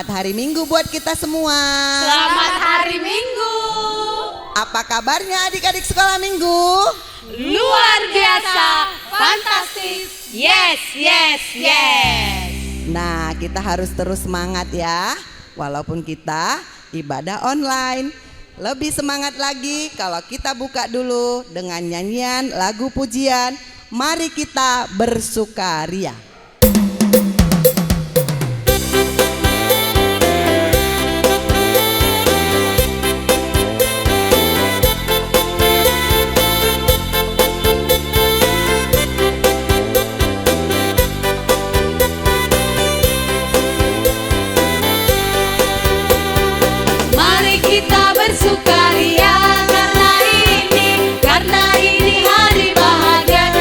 Selamat hari Minggu buat kita semua. Selamat hari Minggu. Apa kabarnya adik-adik sekolah minggu? Luar biasa, fantastis, yes, yes, yes. Nah, kita harus terus semangat ya. Walaupun kita ibadah online, lebih semangat lagi kalau kita buka dulu dengan nyanyian lagu pujian. Mari kita bersukaria. Mari kita bersukaria karena ini hari bahagia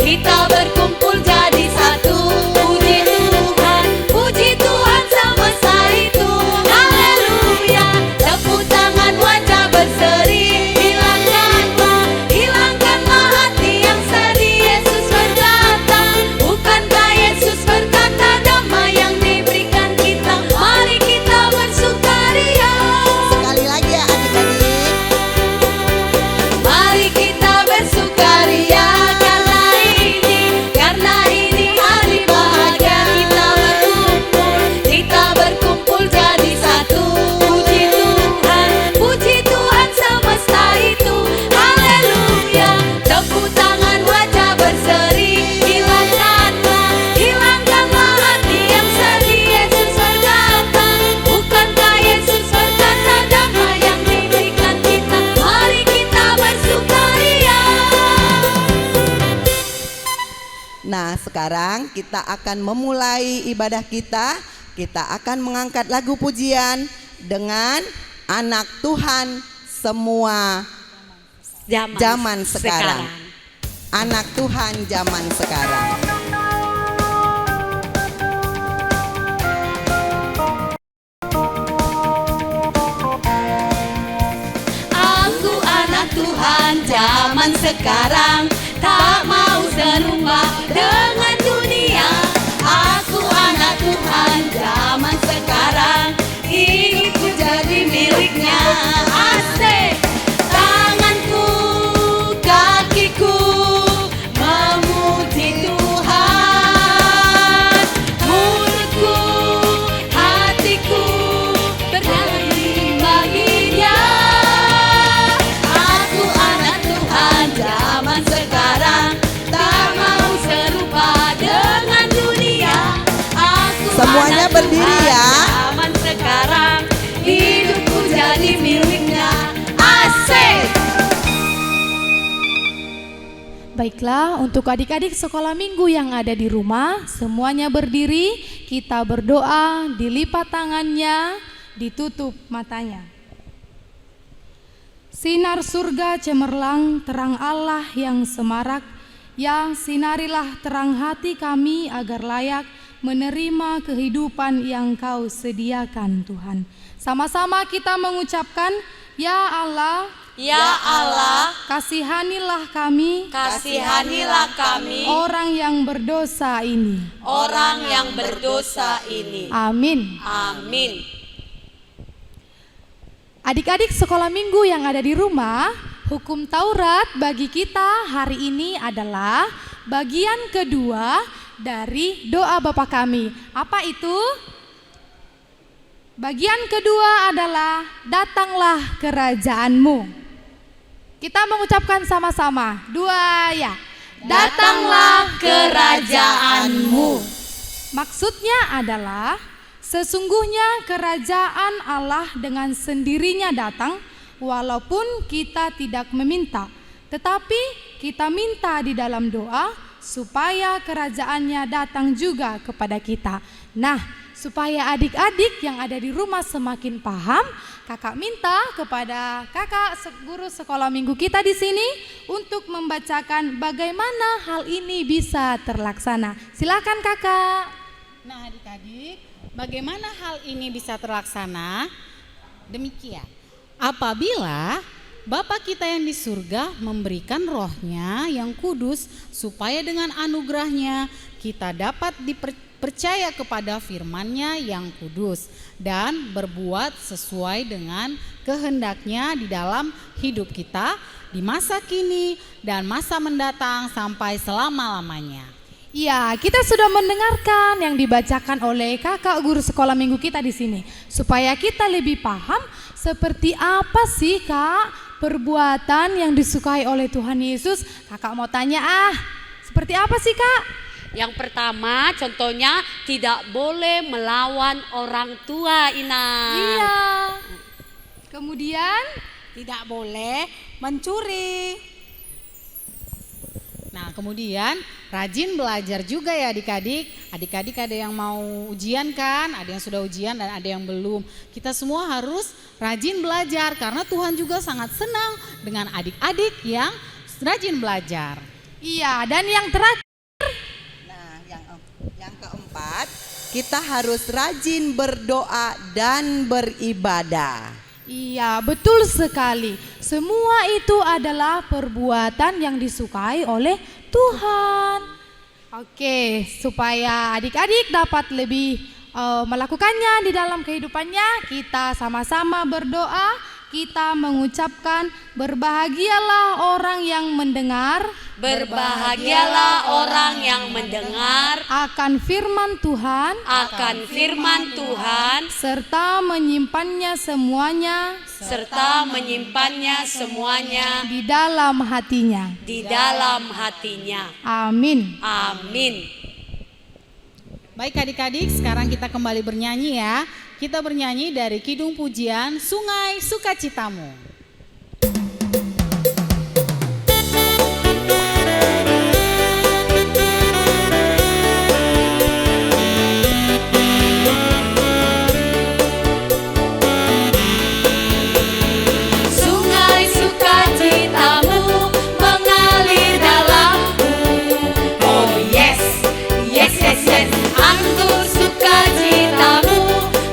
kita berkumpul jadi satu. Puji Tuhan semesta itu, haleluya. Tepuk tangan wajah berseri, hilangkanlah hati yang sedih. Yesus berkata, bukankah Yesus berkata damai yang diberikan kita. Mari kita bersukaria. Sekali lagi ya adik-adik. Mari kita bersukaria karena ini hari bahagia kita berkumpul jadi satu. Puji Tuhan semesta itu, haleluya. Tepuk tangan wajah berseri, hilangkanlah hati yang sedih. Yesus berkata, bukankah Yesus berkata damai yang diberikan kita. Mari kita bersukaria. Nah, sekarang kita akan memulai ibadah kita. Kita akan mengangkat lagu pujian dengan anak Tuhan semua zaman sekarang. Anak Tuhan zaman sekarang. Aku anak Tuhan zaman sekarang, tak mau serumah dengan dunia. Aku anak Tuhan zaman sekarang, hidupku jadi miliknya. Asik. Tanganku, kakiku memuji Tuhan. Mulutku, hatiku bernyanyi baginya. Aku anak Tuhan zaman sekarang, tak mau serupa dengan dunia. Aku Semuanya anak berdiri Tuhan ya. zaman sekarang, hidupku jadi miliknya. Asik. Baiklah, untuk adik-adik sekolah minggu yang ada di rumah, semuanya berdiri, kita berdoa, dilipat tangannya, ditutup matanya. Sinar surga cemerlang, terang Allah yang semarak, yang sinarilah terang hati kami agar layak menerima kehidupan yang Kau sediakan Tuhan. Sama-sama kita mengucapkan, Ya Allah, Ya Allah, kasihanilah kami, kasihanilah kami, orang yang berdosa ini. orang yang berdosa ini. Amin. Amin. Adik-adik sekolah minggu yang ada di rumah, hukum Taurat bagi kita hari ini adalah bagian kedua dari doa Bapa kami. Apa itu? Bagian kedua adalah datanglah kerajaan-Mu. Kita mengucapkan sama-sama, dua ya. Datanglah kerajaan-Mu. Maksudnya adalah sesungguhnya kerajaan Allah dengan sendirinya datang walaupun kita tidak meminta. Tetapi kita minta di dalam doa supaya kerajaannya datang juga kepada kita. Nah, supaya adik-adik yang ada di rumah semakin paham, kakak minta kepada kakak guru sekolah minggu kita di sini untuk membacakan bagaimana hal ini bisa terlaksana. Silakan kakak. Nah adik-adik, bagaimana hal ini bisa terlaksana? Demikian, apabila Bapa kita yang di surga memberikan rohnya yang kudus supaya dengan anugerahnya kita dapat percaya kepada firman-Nya yang kudus, dan berbuat sesuai dengan kehendaknya di dalam hidup kita di masa kini dan masa mendatang sampai selama-lamanya. Iya, kita sudah mendengarkan yang dibacakan oleh kakak guru sekolah minggu kita di sini. Supaya kita lebih paham seperti apa sih Kak perbuatan yang disukai oleh Tuhan Yesus. Kakak mau tanya seperti apa sih Kak? Yang pertama contohnya tidak boleh melawan orang tua, Ina. Iya. Kemudian Tidak boleh mencuri. Nah, kemudian rajin belajar juga ya adik-adik. Adik-adik ada yang mau ujian kan? Ada yang sudah ujian dan ada yang belum. Kita semua harus rajin belajar karena Tuhan juga sangat senang dengan adik-adik yang rajin belajar. iya, dan yang terakhir Nah, yang keempat, kita harus rajin berdoa dan beribadah. iya, betul sekali. Semua itu adalah perbuatan yang disukai oleh Tuhan. Oke, supaya adik-adik dapat lebih melakukannya di dalam kehidupannya, kita sama-sama berdoa. Kita mengucapkan berbahagialah orang yang mendengar, Berbahagialah orang yang mendengar akan firman Tuhan, akan firman Tuhan serta menyimpannya semuanya serta menyimpannya semuanya di dalam hatinya. di dalam hatinya. Amin. Amin. Baik adik-adik, sekarang kita kembali bernyanyi ya. Kita bernyanyi dari Kidung Pujian Sungai Sukacitamu. Sungai sukacitamu mengalir dalamku. Oh yes, yes, yes, yes. Anggur sukacitamu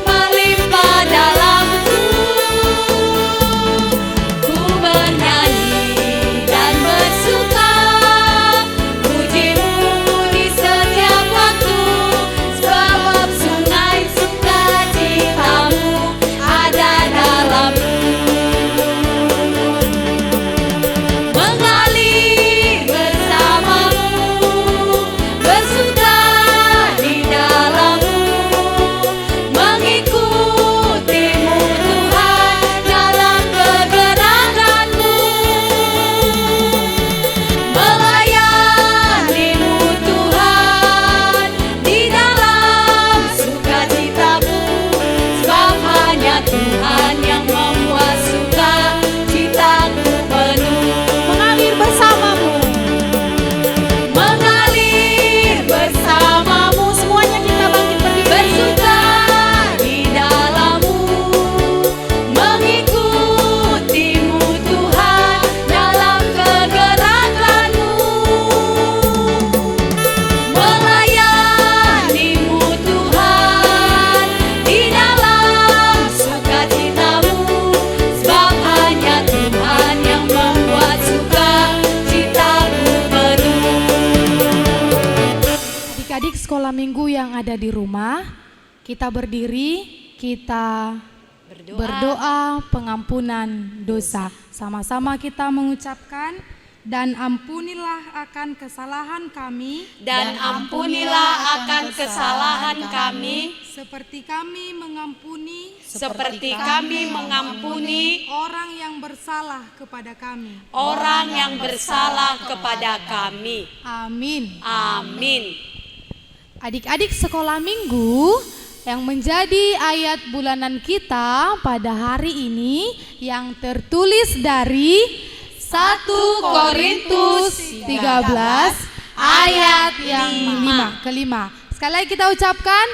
melimpah dalamku. Ku bernyanyi dan bersuka, pujimu di setiap waktu. Sebab sungai sukacitamu ada dalamku. Mengalir bersamamu, bersuka di dalammu, mengikutimu Tuhan dalam kegerakanmu, melayanimu Tuhan di dalam sukacitamu, sebab hanya Tuhan yang membuat sukacitaku penuh. Mengalir bersamamu. Mengalir bersamamu, Semuanya kita bangkit berdiri. bersuka di dalammu, mengikutimu Tuhan dalam kegerakanmu, melayanimu Tuhan di dalam sukacitamu, sebab hanya Tuhan yang membuat sukacitaku penuh. Adik-adik sekolah minggu yang ada di rumah, kita berdiri, kita berdoa pengampunan dosa. Sama-sama kita mengucapkan, dan ampunilah akan kesalahan kami, Dan ampunilah akan kesalahan kami, seperti kami mengampuni seperti kami mengampuni orang yang bersalah kepada kami. orang yang bersalah kepada kami. Amin. Amin. Adik-adik sekolah minggu, yang menjadi ayat bulanan kita pada hari ini yang tertulis dari 1 Korintus 13 ayat yang kelima. Sekali lagi kita ucapkan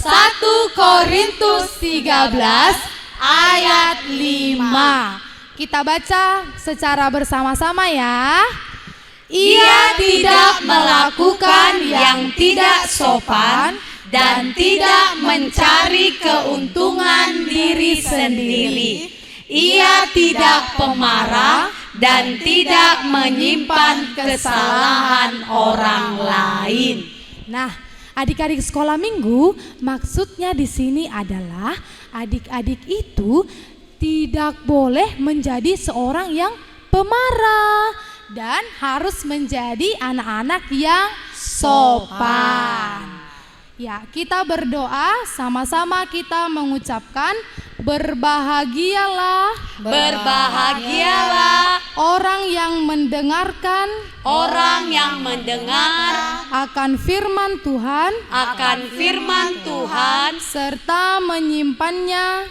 1 Korintus 13 ayat 5. Kita baca secara bersama-sama ya. Ia tidak melakukan yang tidak sopan dan tidak mencari keuntungan diri sendiri. Ia tidak pemarah dan tidak menyimpan kesalahan orang lain. Nah, Adik-adik sekolah minggu, maksudnya di sini adalah adik-adik itu tidak boleh menjadi seorang yang pemarah dan harus menjadi anak-anak yang sopan. Ya, kita berdoa, sama-sama kita mengucapkan berbahagialah orang yang mendengarkan akan firman Tuhan serta menyimpannya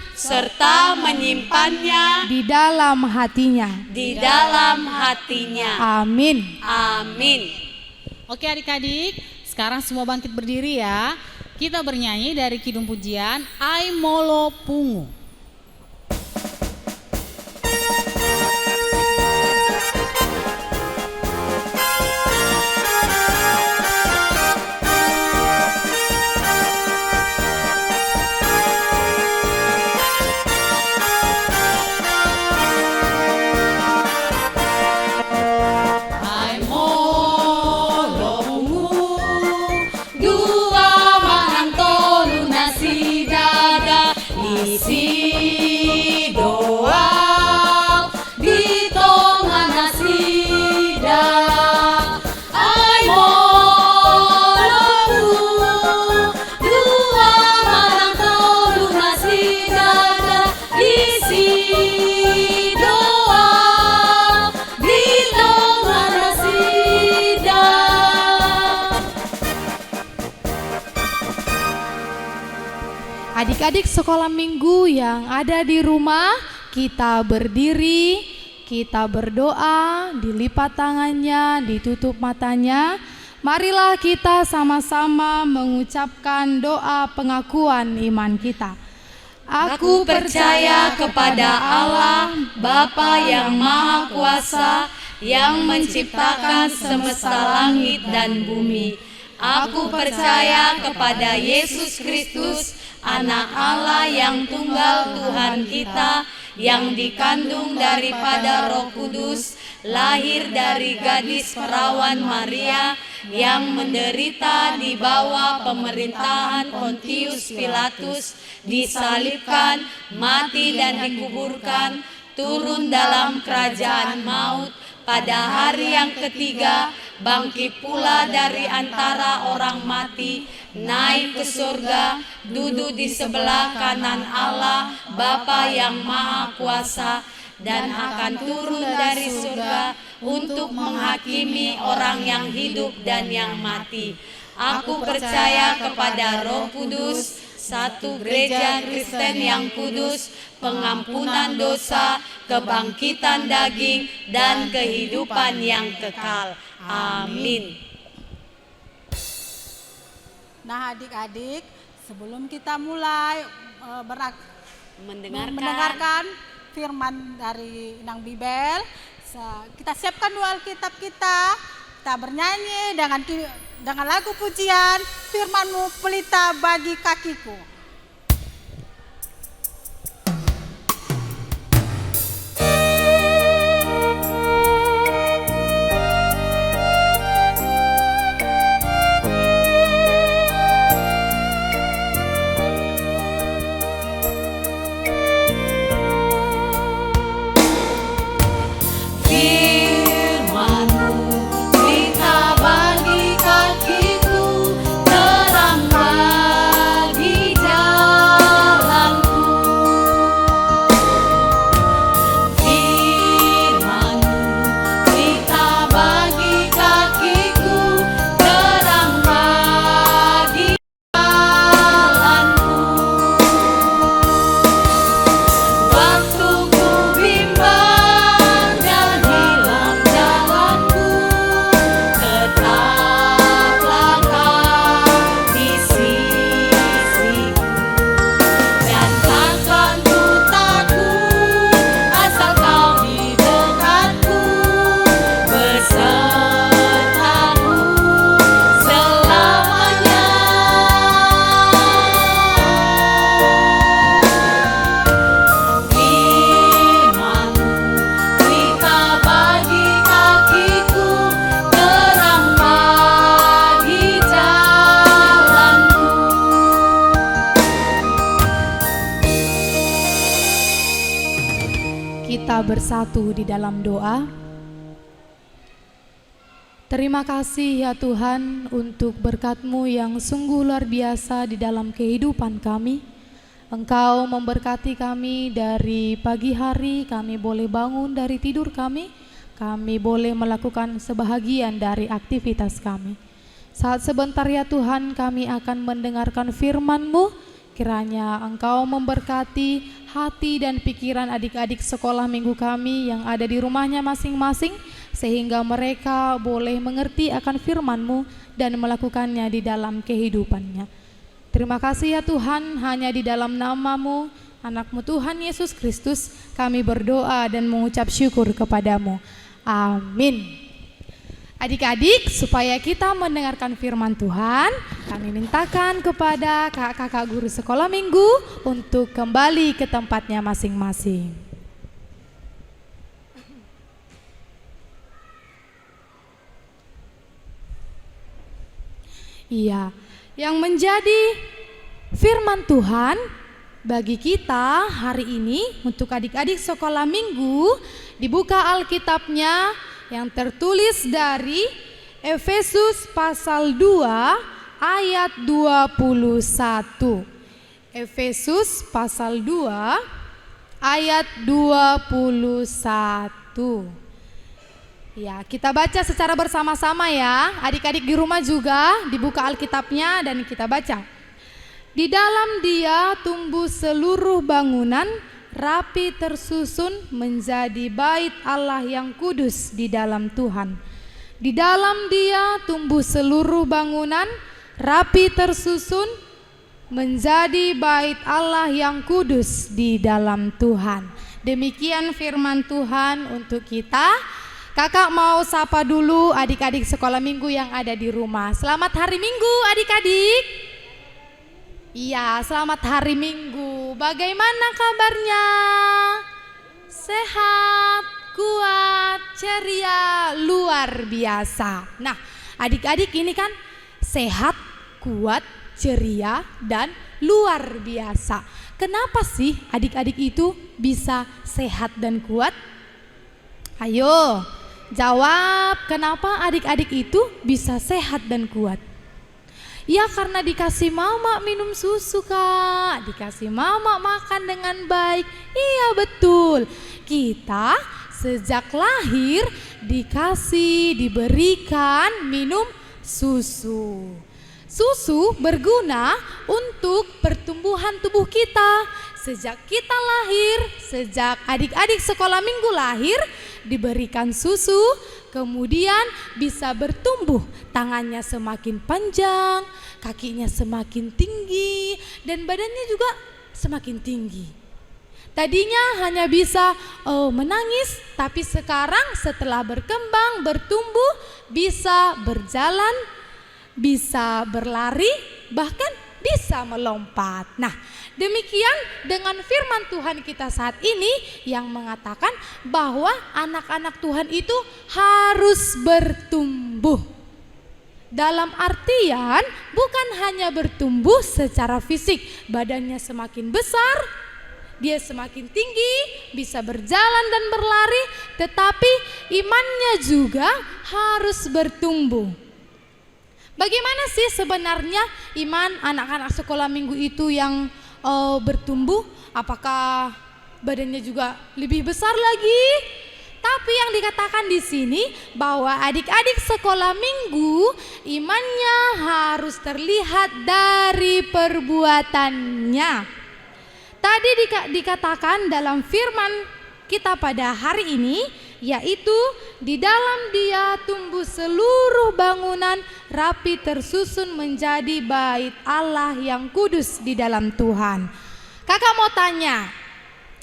di dalam hatinya. Amin. Oke adik-adik, sekarang semua bangkit berdiri ya. Kita bernyanyi dari Kidung Pujian Ai Molo Pungu. Adik-adik sekolah minggu yang ada di rumah, kita berdiri, kita berdoa, dilipat tangannya, ditutup matanya. Marilah kita sama-sama mengucapkan doa pengakuan iman kita. Aku percaya kepada Allah, Bapa yang Maha Kuasa, yang menciptakan semesta langit dan bumi. Aku percaya kepada Yesus Kristus, Anak Allah yang tunggal Tuhan kita, yang dikandung daripada Roh Kudus, lahir dari gadis perawan Maria, yang menderita di bawah pemerintahan Pontius Pilatus, disalibkan, mati dan dikuburkan, turun dalam kerajaan maut, pada hari yang ketiga bangkit pula dari antara orang mati, naik ke surga, duduk di sebelah kanan Allah Bapa yang Maha Kuasa, dan akan turun dari surga untuk menghakimi orang yang hidup dan yang mati. Aku percaya kepada Roh Kudus, satu gereja Kristen yang kudus, pengampunan dosa, kebangkitan daging, dan kehidupan yang kekal. Amin. Nah adik-adik, sebelum kita mulai mendengarkan firman dari Inang Bibel, kita siapkan dua Alkitab kita bernyanyi dengan lagu pujian Firman-Mu pelita bagi kakiku. Terang bagi kita bersatu di dalam doa. Terima kasih ya Tuhan untuk berkat-Mu yang sungguh luar biasa di dalam kehidupan kami. Engkau memberkati kami dari pagi hari, kami boleh bangun dari tidur kami boleh melakukan sebahagian dari aktivitas kami. Saat sebentar ya Tuhan kami akan mendengarkan firman-Mu, kiranya Engkau memberkati hati dan pikiran adik-adik sekolah minggu kami yang ada di rumahnya masing-masing, sehingga mereka boleh mengerti akan firman-Mu dan melakukannya di dalam kehidupannya. Terima kasih ya Tuhan, hanya di dalam nama-Mu, anak-Mu Tuhan Yesus Kristus, kami berdoa dan mengucap syukur kepadamu. Amin. Adik-adik, supaya kita mendengarkan firman Tuhan, kami mintakan kepada kakak-kakak guru sekolah minggu untuk kembali ke tempatnya masing-masing. Iya, yang menjadi firman Tuhan bagi kita hari ini untuk adik-adik sekolah minggu, dibuka Alkitabnya yang tertulis dari Efesus pasal 2 ayat 21. Efesus pasal 2 ayat 21. Ya, kita baca secara bersama-sama ya. Adik-adik di rumah juga dibuka Alkitabnya dan kita baca. Di dalam Dia tumbuh seluruh bangunan rapi tersusun menjadi bait Allah yang kudus di dalam Tuhan. Di dalam Dia tumbuh seluruh bangunan rapi tersusun menjadi bait Allah yang kudus di dalam Tuhan. Demikian firman Tuhan untuk kita. Kakak mau sapa dulu adik-adik sekolah minggu yang ada di rumah. Selamat hari Minggu adik-adik. Iya, selamat hari Minggu. Bagaimana kabarnya? Sehat, kuat, ceria, luar biasa. Nah, adik-adik ini kan sehat, kuat, ceria, dan luar biasa. Kenapa sih adik-adik itu bisa sehat dan kuat? Ayo, jawab, kenapa adik-adik itu bisa sehat dan kuat? Ya karena dikasih mama minum susu kak, dikasih mama makan dengan baik. Iya betul, kita sejak lahir diberikan minum susu. Susu berguna untuk pertumbuhan tubuh kita. Sejak kita lahir, sejak adik-adik sekolah minggu lahir, diberikan susu, kemudian bisa bertumbuh, tangannya semakin panjang, kakinya semakin tinggi, dan badannya juga semakin tinggi. Tadinya hanya bisa menangis, tapi sekarang setelah berkembang, bertumbuh, bisa berjalan, bisa berlari, bahkan bisa melompat. Nah, demikian dengan firman Tuhan kita saat ini yang mengatakan bahwa anak-anak Tuhan itu harus bertumbuh. Dalam artian bukan hanya bertumbuh secara fisik, badannya semakin besar, dia semakin tinggi, bisa berjalan dan berlari, tetapi imannya juga harus bertumbuh. Bagaimana sih sebenarnya iman anak-anak sekolah minggu itu yang bertumbuh? Apakah badannya juga lebih besar lagi? Tapi yang dikatakan di sini bahwa adik-adik sekolah minggu imannya harus terlihat dari perbuatannya. Tadi dikatakan dalam firman kita pada hari ini, yaitu di dalam Dia tumbuh seluruh bangunan rapi tersusun menjadi bait Allah yang kudus di dalam Tuhan. Kakak mau tanya,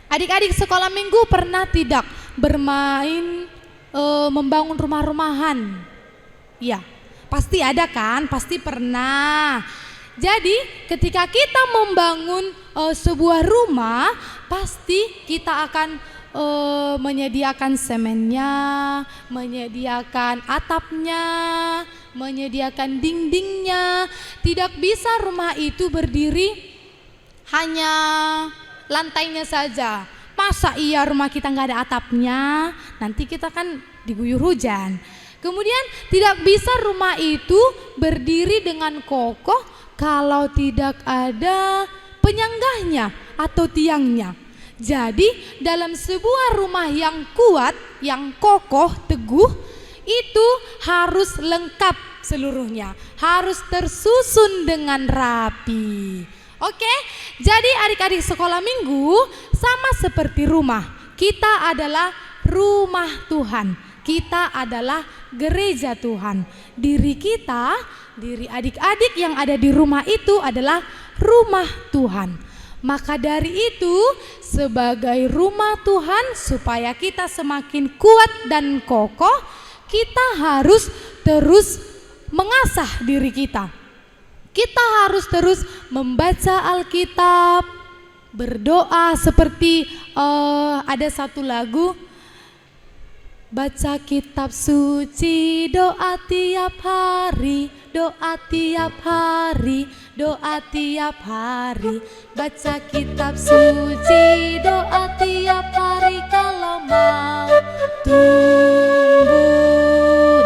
adik-adik sekolah minggu pernah tidak bermain membangun rumah-rumahan? Ya, pasti ada kan, pasti pernah. Jadi ketika kita membangun sebuah rumah, pasti kita akan menyediakan semennya, menyediakan atapnya, menyediakan dindingnya. Tidak bisa rumah itu berdiri hanya lantainya saja. Masa iya rumah kita nggak ada atapnya? Nanti kita kan diguyur hujan. Kemudian tidak bisa rumah itu berdiri dengan kokoh kalau tidak ada penyanggahnya atau tiangnya. Jadi dalam sebuah rumah yang kuat, yang kokoh, teguh, itu harus lengkap seluruhnya, harus tersusun dengan rapi. Oke, jadi adik-adik sekolah minggu sama seperti rumah. Kita adalah rumah Tuhan, kita adalah gereja Tuhan. Diri kita, diri adik-adik yang ada di rumah itu adalah rumah Tuhan. Maka dari itu, sebagai rumah Tuhan, supaya kita semakin kuat dan kokoh, kita harus terus mengasah diri kita. Kita harus terus membaca Alkitab, berdoa seperti ada satu lagu, baca kitab suci, doa tiap hari, doa tiap hari, doa tiap hari. Baca kitab suci, doa tiap hari kalau mau tumbuh.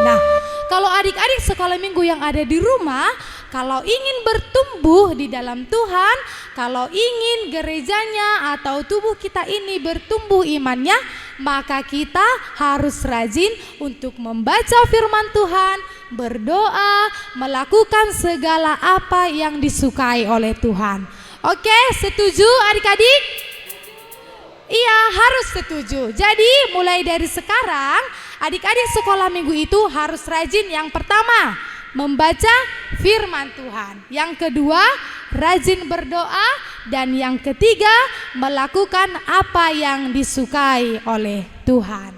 Nah, kalau adik-adik sekolah minggu yang ada di rumah, kalau ingin bertumbuh di dalam Tuhan, kalau ingin gerejanya atau tubuh kita ini bertumbuh imannya, maka kita harus rajin untuk membaca firman Tuhan, berdoa, melakukan segala apa yang disukai oleh Tuhan. Oke, setuju adik-adik? Iya, harus setuju. Jadi mulai dari sekarang, adik-adik sekolah minggu itu harus rajin. Yang pertama, membaca firman Tuhan. Yang kedua, rajin berdoa. Dan yang ketiga, melakukan apa yang disukai oleh Tuhan.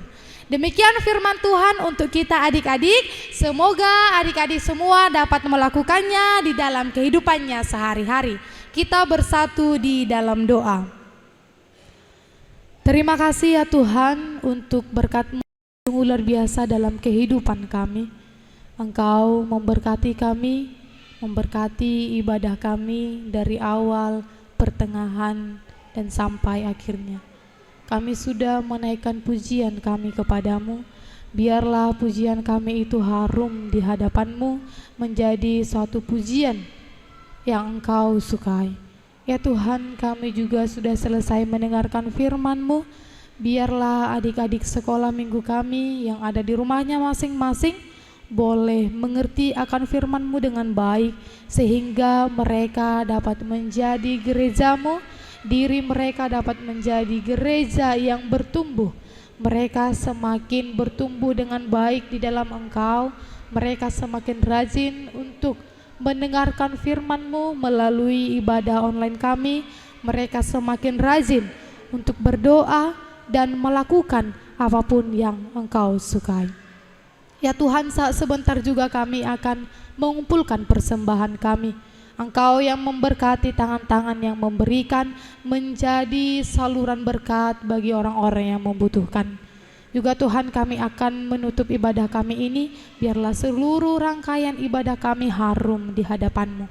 Demikian firman Tuhan untuk kita adik-adik. Semoga adik-adik semua dapat melakukannya di dalam kehidupannya sehari-hari. Kita bersatu di dalam doa. Terima kasih ya Tuhan untuk berkat-Mu yang luar biasa dalam kehidupan kami. Engkau memberkati kami, memberkati ibadah kami dari awal, pertengahan, dan sampai akhirnya. Kami sudah menaikkan pujian kami kepadamu. Biarlah pujian kami itu harum di hadapan-Mu, menjadi suatu pujian yang Engkau sukai. Ya Tuhan, kami juga sudah selesai mendengarkan firman-Mu. Biarlah adik-adik sekolah minggu kami yang ada di rumahnya masing-masing boleh mengerti akan firman-Mu dengan baik, sehingga mereka dapat menjadi gereja-Mu, diri mereka dapat menjadi gereja yang bertumbuh. Mereka semakin bertumbuh dengan baik di dalam Engkau. Mereka semakin rajin untuk mendengarkan firman-Mu melalui ibadah online kami. Mereka semakin rajin untuk berdoa dan melakukan apapun yang Engkau sukai. Ya Tuhan, saat sebentar juga kami akan mengumpulkan persembahan kami. Engkau yang memberkati tangan-tangan yang memberikan, menjadi saluran berkat bagi orang-orang yang membutuhkan. Juga Tuhan, kami akan menutup ibadah kami ini, biarlah seluruh rangkaian ibadah kami harum di hadapan-Mu.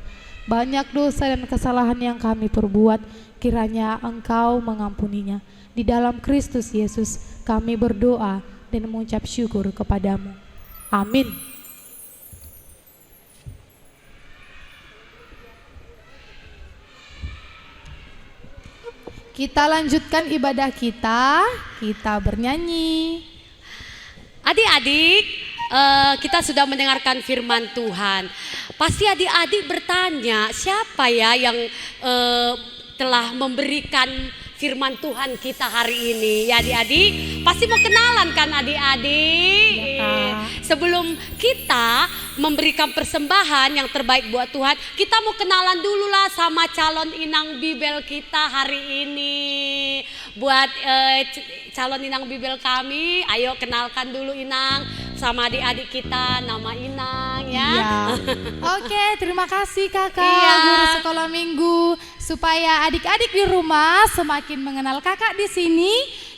Banyak dosa dan kesalahan yang kami perbuat, kiranya Engkau mengampuninya. Di dalam Kristus Yesus kami berdoa dan mengucap syukur kepadamu. Amin. Kita lanjutkan ibadah kita bernyanyi. Adik-adik, kita sudah mendengarkan firman Tuhan. Pasti adik-adik bertanya, siapa ya yang telah memberikan firman Tuhan kita hari ini? Ya adik-adik, pasti mau kenalan kan adik-adik? Ya, Sebelum kita memberikan persembahan yang terbaik buat Tuhan, kita mau kenalan dulu lah sama calon inang bibel kita hari ini. Buat calon inang bibel kami, ayo kenalkan dulu Inang sama adik-adik kita, nama Inang ya. Iya. Oke, terima kasih kakak, Iya. guru sekolah minggu. Supaya adik-adik di rumah semakin mengenal kakak di sini,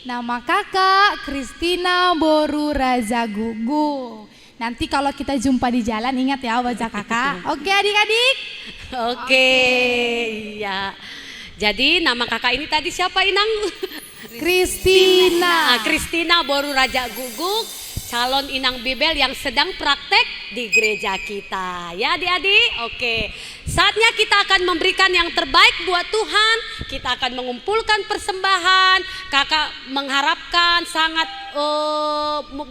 nama kakak Kristina Boru Raza Gugu. Nanti kalau kita jumpa di jalan ingat ya wajah kakak. Oke adik-adik. Oke, iya. Jadi nama kakak ini tadi siapa Inang? Kristina. Kristina Boru Raja Guguk, calon inang Bibel yang sedang praktek di gereja kita. Ya adik-adik, oke. Saatnya kita akan memberikan yang terbaik buat Tuhan. Kita akan mengumpulkan persembahan. Kakak mengharapkan sangat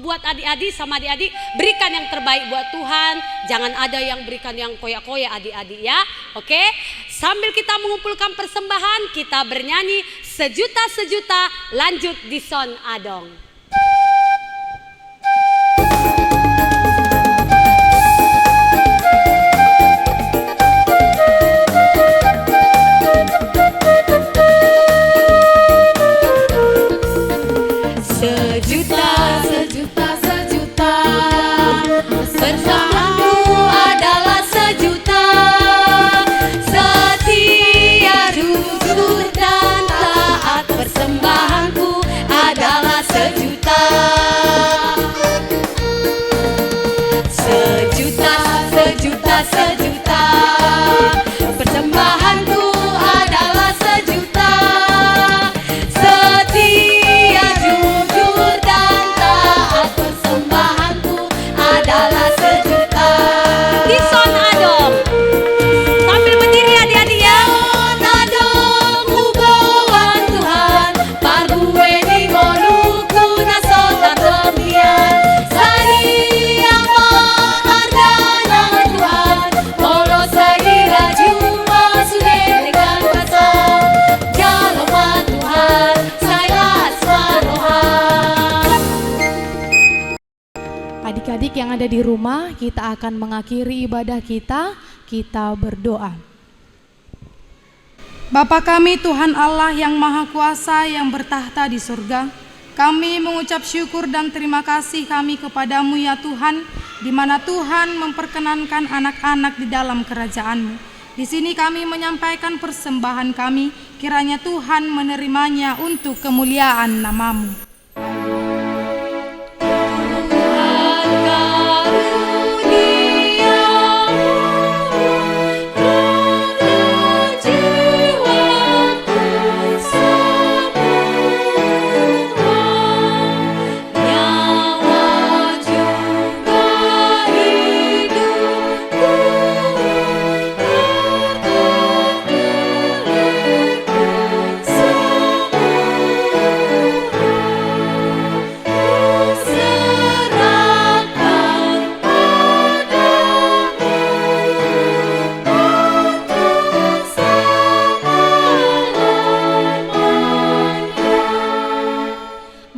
buat adik-adik sama adik-adik, berikan yang terbaik buat Tuhan. Jangan ada yang berikan yang koyak-koyak adik-adik ya. Oke. Sambil kita mengumpulkan persembahan, kita bernyanyi sejuta-sejuta, lanjut di Son Adong. Sejuta, sejuta, sejuta, bersamaku adalah sejuta. Setia, jujur dan taat, persembahanku adalah sejuta. Sejuta, sejuta, sejuta, persembahanku adalah sejuta. Setia, jujur dan taat, persembahanku adalah sejuta. Di Son Adong, sambil berdiri adik-adik ya. Son Adong, hubungan Tuhan, pargue di goluku nasota terbian. Sari yang harga nama Tuhan, polo segera jumpa sudah dengan pasal. Jaloma Tuhan, saya asmarohan. Adik-adik yang ada di rumah, kita akan mengakhiri ibadah kita berdoa. Bapa kami Tuhan Allah yang Maha Kuasa yang bertahta di surga, kami mengucap syukur dan terima kasih kami kepadamu ya Tuhan, di mana Tuhan memperkenankan anak-anak di dalam kerajaan-Mu. Di sini kami menyampaikan persembahan kami, kiranya Tuhan menerimanya untuk kemuliaan nama-Mu.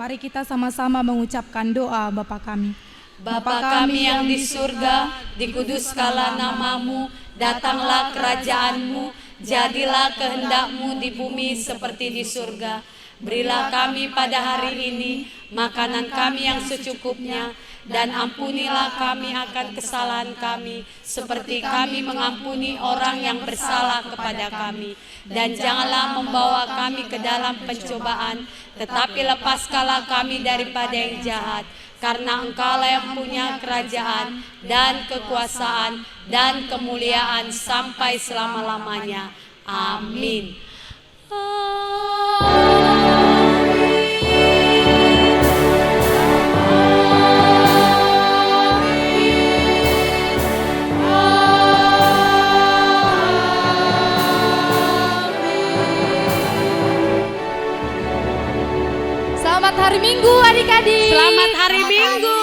Mari kita sama-sama mengucapkan doa Bapa kami. Bapa kami yang di surga, dikuduskanlah namamu, datanglah kerajaan-Mu, jadilah kehendak-Mu di bumi seperti di surga. Berilah kami pada hari ini makanan kami yang secukupnya, dan ampunilah kami akan kesalahan kami, seperti kami mengampuni orang yang bersalah kepada kami. Dan janganlah membawa kami ke dalam pencobaan, tetapi lepaskanlah kami daripada yang jahat. Karena Engkaulah yang punya kerajaan dan kekuasaan dan kemuliaan sampai selama-lamanya. Amin. Selamat hari Minggu adik-adik. Selamat hari Minggu.